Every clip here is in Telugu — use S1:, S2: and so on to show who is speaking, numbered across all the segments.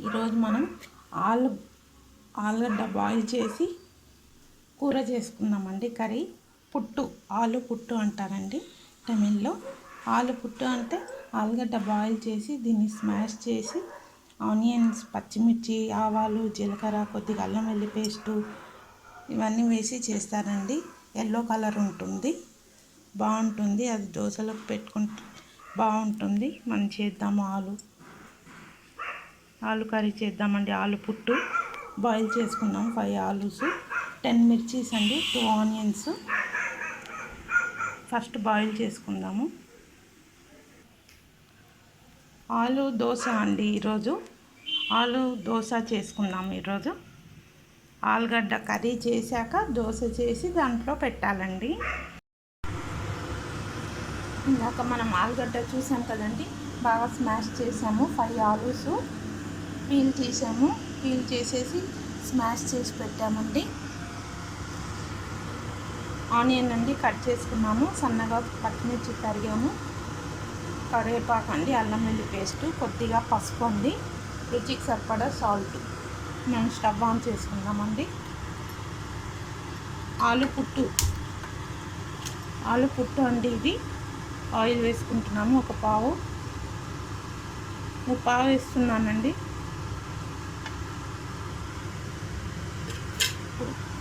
S1: ఈరోజు మనం ఆలుగడ్డ బాయిల్ చేసి కూర చేసుకుందామండి. కర్రీ పుట్టు, ఆలు పుట్టు అంటారండి తమిళ్లో. ఆలు పుట్టు అంటే ఆలుగడ్డ బాయిల్ చేసి దీన్ని స్మాష్ చేసి ఆనియన్స్, పచ్చిమిర్చి, ఆవాలు, జీలకర్ర, కొద్దిగా అల్లం వెల్లుల్లి పేస్టు ఇవన్నీ వేసి చేస్తారండి. ఎల్లో కలర్ ఉంటుంది, బాగుంటుంది. అది దోశలోకి పెట్టుకుంటే బాగుంటుంది. మనం చేద్దాము ఆలు కర్రీ చేద్దామండి. ఆలు పుట్టు బాయిల్ చేసుకున్నాం. 5 ఆలూస్, 10 మిర్చీస్ అండి, 2 ఆనియన్స్. ఫస్ట్ బాయిల్ చేసుకుందాము. ఆలు దోశ అండి. ఈరోజు ఆలు దోశ చేసుకుందాము. ఈరోజు ఆలుగడ్డ కర్రీ చేశాక దోశ చేసి దాంట్లో పెట్టాలండి. ఇందాక మనం ఆలుగడ్డ చూసాం కదండి, బాగా స్మాష్ చేసాము. 5 ఆలూస్ పీల్ చేసాము. పీల్ చేసేసి స్మాష్ చేసి పెట్టామండి. ఆనియన్ అండి కట్ చేసుకున్నాము సన్నగా, పచ్చిమిర్చి తరిగాము, కరివేపాకు అండి, అల్లం వెల్లుల్లి పేస్ట్, కొద్దిగా పసుపు అండి, రుచికి సరిపడా సాల్ట్. మనం స్టవ్ ఆన్ చేసుకుందామండి. ఆలు పుట్టు అండి. ఇది ఆయిల్ వేసుకుంటున్నాము. ఒక పావు వేస్తున్నానండి.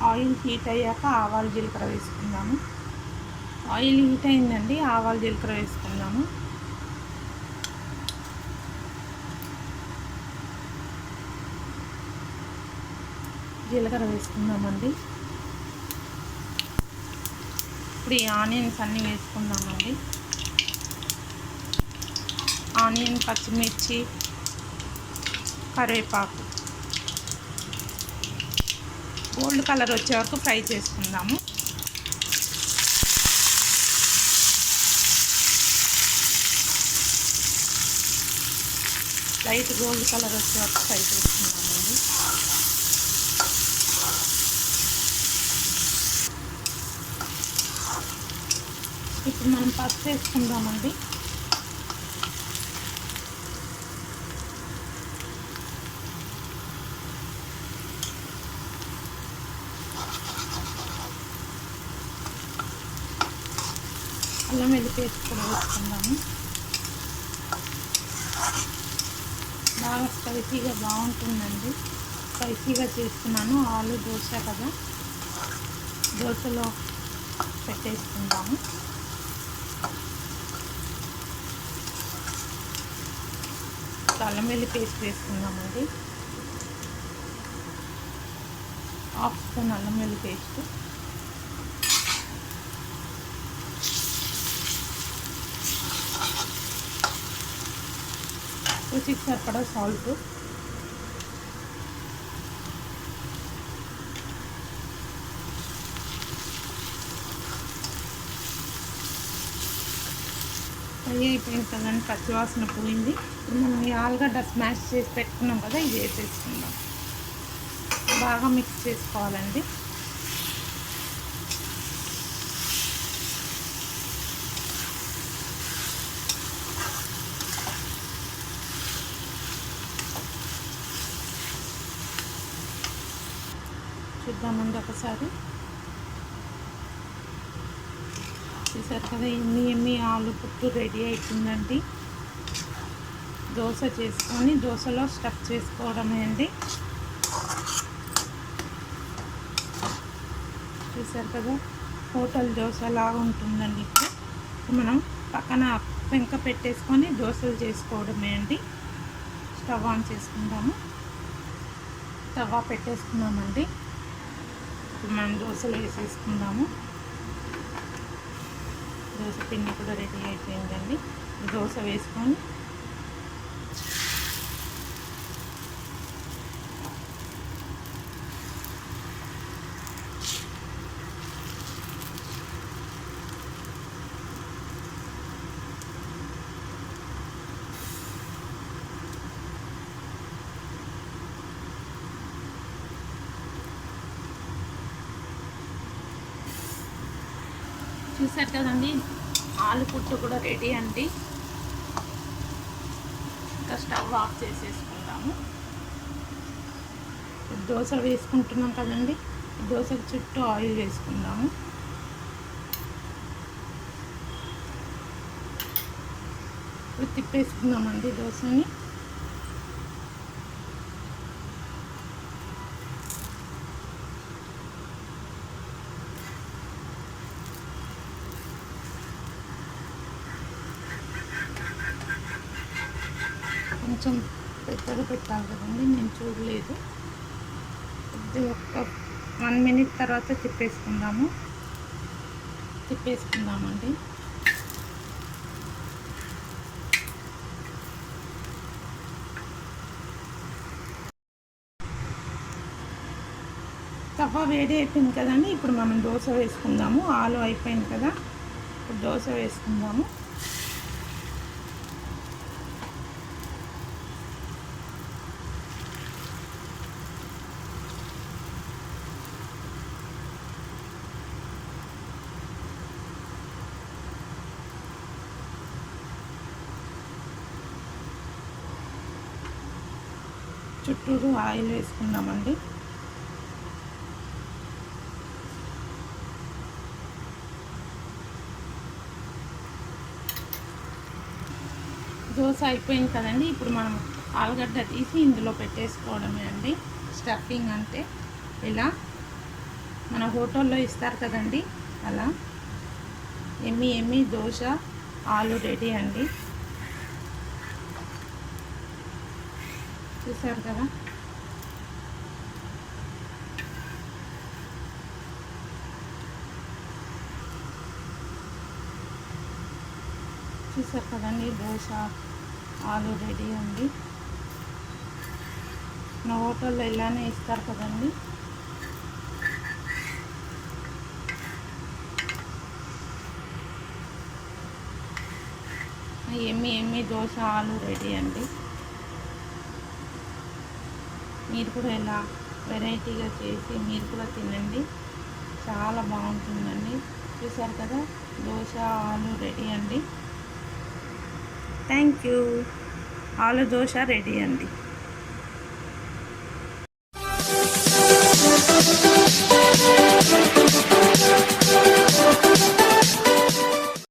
S1: ఆయిల్ హీట్ అయ్యాక ఆవాలు, జీలకర్ర వేసుకుందాము. ఆయిల్ హీట్ అయిందండి, ఆవాలు, జీలకర్ర వేసుకుందాము. జీలకర్ర వేసుకుందామండి. ఇప్పుడు ఈ ఆనియన్స్ అన్నీ వేసుకుందామండి. ఆనియన్, పచ్చిమిర్చి, కరివేపాకు గోల్డ్ కలర్ వచ్చే వరకు ఫ్రై చేసుకుందాము. లైట్ గోల్డ్ కలర్ వచ్చే వరకు ఫ్రై చేసుకుందామండి. ఇప్పుడు మనం పసుపు వేసుకుందామండి. అల్లం వెల్లుల్లి పేస్ట్ కూడా వేసుకుందాము. బాగా స్పైసీగా బాగుంటుందండి. స్పైసీగా చేస్తున్నాను. ఆలు దోశ కదా, దోశలో పెట్టేసుకుందాము. అల్లం వెల్లుల్లి పేస్ట్ వేసుకుందామండి. 1/2 స్పూన్ అల్లం వెల్లుల్లి పేస్ట్, రుచికి సరిపడా సాల్ట్, ఫ్రై అయిపోయింది కదండి, పచ్చివాసన పోయింది. ఇప్పుడు మనం ఈ ఆలుగడ్డ స్మాష్ చేసి పెట్టుకున్నాం కదా, ఇది వేసేసుకుందాం. బాగా మిక్స్ చేసుకోవాలండి. చూద్దామండి ఒకసారి. చూసారు కదా, ఎమ్మి ఆలు పుట్టు రెడీ అవుతుందండి. దోశ చేసుకొని దోశలో స్టఫ్ చేసుకోవడమే అండి. చూసారు కదా, హోటల్ దోశ లాగా ఉంటుందండి. ఇప్పుడు మనం పక్కన పెంక పెట్టేసుకొని దోశలు చేసుకోవడమే అండి. స్టవ్ ఆన్ చేసుకుందాము. తవా పెట్టేసుకున్నామండి. ఇప్పుడు మనం దోశలు వేసేసుకుందాము. దోశ పిండి కూడా రెడీ అయిపోయిందండి. దోశ వేసుకొని చూసారు కదండి, ఆలు పుట్టు కూడా రెడీ అండి. ఇంకా స్టవ్ ఆఫ్ చేసేసుకుందాము. దోశ వేసుకుంటున్నాం కదండి, దోశకు చుట్టూ ఆయిల్ వేసుకుందాము. ఇప్పుడు తిప్పేసుకుందామండి దోశని. కొంచెం పెద్దగా పెట్టాలి కదండి, నేను చూడలేదు. ఇది ఒక 1 మినిట్ తర్వాత తిప్పేసుకుందామండి. తవ్వ వేడి అయిపోయింది కదండి, ఇప్పుడు మనం దోశ వేసుకుందాము. ఆలు అయిపోయింది కదా, ఇప్పుడు దోశ వేసుకుందాము. చుట్టూరు ఆయిల్ వేసుకుందామండి. దోశ అయిపోయింది కదండి, ఇప్పుడు మనం ఆలుగడ్డ తీసి ఇందులో పెట్టేసుకోవడమే అండి. స్టఫింగ్ అంటే ఇలా మన హోటల్లో ఇస్తారు కదండి, అలా ఎమ్మి దోశ ఆలు రెడీ అండి. చూసారు కదా, చూసారు కదండి, దోశ ఆలు రెడీ అండి. నా హోటల్లో ఇలానే ఇస్తారు కదండి. ఎమ్మి దోశ ఆలు రెడీ అండి. మీరు కూడా ఇలా వెరైటీగా చేసి మీరు కూడా తినండి, చాలా బాగుంటుందండి. చూసారు కదా, దోశ ఆలు రెడీ అండి. Thank you. ఆలు దోశ రెడీ అండి.